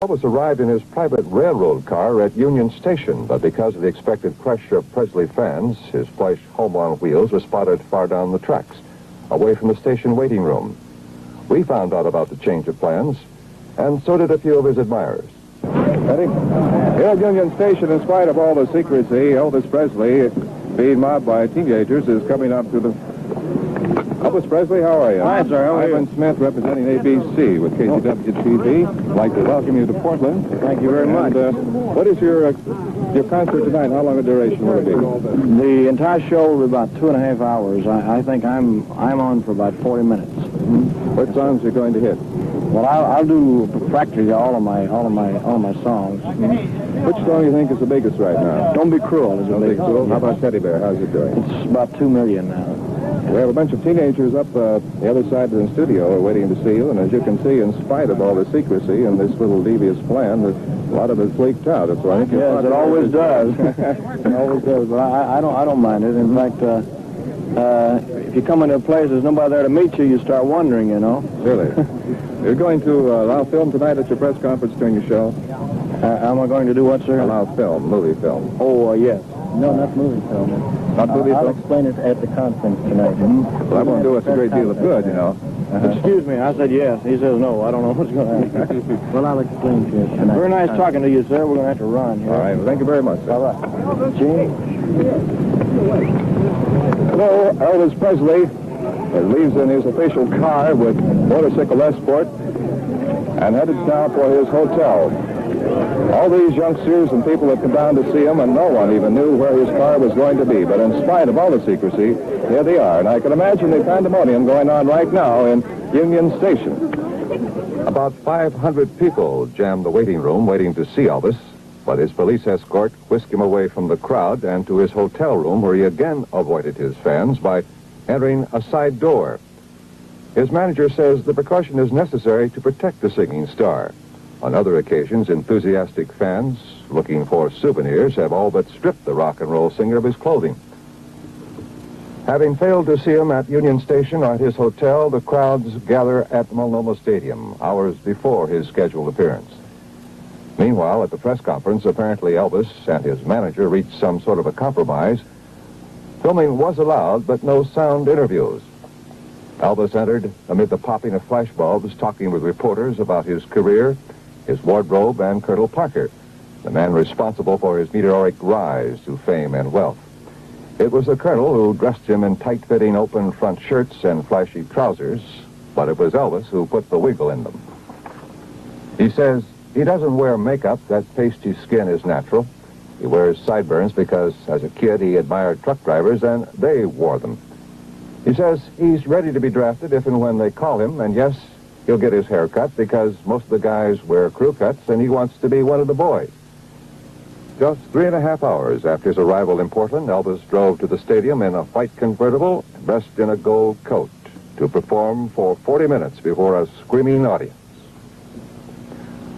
Elvis arrived in his private railroad car at Union Station, but because of the expected crush of Presley fans, his plush home on wheels was spotted far down the tracks, away from the station waiting room. We found out about the change of plans, and so did a few of his admirers. Ready? Here at Union Station, in spite of all the secrecy, Elvis Presley, being mobbed by teenagers, is coming up to the... Elvis Presley, how are you? Hi, sir. How are you? Ivan Smith, representing ABC with KCW-TV. I'd like to welcome you to Portland. Thank you very much. What is your concert tonight? How long a duration will it be? The entire show will be about 2.5 hours. I think I'm on for about 40 minutes. Mm-hmm. What songs are you going to hit? Well, I'll do practically all of my songs. Mm-hmm. Which song do you think is the biggest right now? Don't Be Cruel is the Don't Be biggest. Cruel. How about Teddy Bear? How's it doing? It's about 2 million now. We have a bunch of teenagers up the other side of the studio waiting to see you, and as you can see, in spite of all the secrecy and this little devious plan, a lot of it leaked out. So I think yes, it always does. It always does, but I don't mind it. In fact, if you come into a place there's nobody there to meet you, you start wondering, you know. Really? You're going to allow film tonight at your press conference during your show? Am I going to do what, sir? Allow film, movie film. Oh, yes. No, not movie film. Not movie film? I'll explain it at the conference tonight. Mm-hmm. Well, that won't do us a great deal of good, you know. Excuse me, I said yes. He says no. I don't know what's going to happen. Well, I'll explain to you tonight. Very nice talking to you, sir. We're going to have to run here. All right. Well, thank you very much, sir. All right. Gene? Hello, Elvis Presley leaves in his official car with motorcycle escort and headed now for his hotel. All these youngsters and people have come down to see him, and no one even knew where his car was going to be. But in spite of all the secrecy, here they are. And I can imagine the pandemonium going on right now in Union Station. About 500 people jammed the waiting room waiting to see Elvis, but his police escort whisked him away from the crowd and to his hotel room, where he again avoided his fans by entering a side door. His manager says the precaution is necessary to protect the singing star. On other occasions, enthusiastic fans looking for souvenirs have all but stripped the rock and roll singer of his clothing. Having failed to see him at Union Station or at his hotel, the crowds gather at Multnomah Stadium hours before his scheduled appearance. Meanwhile, at the press conference, apparently Elvis and his manager reached some sort of a compromise. Filming was allowed, but no sound interviews. Elvis entered amid the popping of flashbulbs, talking with reporters about his career, his wardrobe, and Colonel Parker, the man responsible for his meteoric rise to fame and wealth. It was the Colonel who dressed him in tight-fitting open front shirts and flashy trousers, but it was Elvis who put the wiggle in them. He says he doesn't wear makeup. That pasty skin is natural. He wears sideburns because, as a kid, he admired truck drivers, and they wore them. He says he's ready to be drafted if and when they call him, and yes, he'll get his hair cut because most of the guys wear crew cuts, and he wants to be one of the boys. Just 3.5 hours after his arrival in Portland, Elvis drove to the stadium in a white convertible, dressed in a gold coat, to perform for 40 minutes before a screaming audience.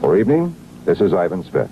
For evening, this is Ivan Smith.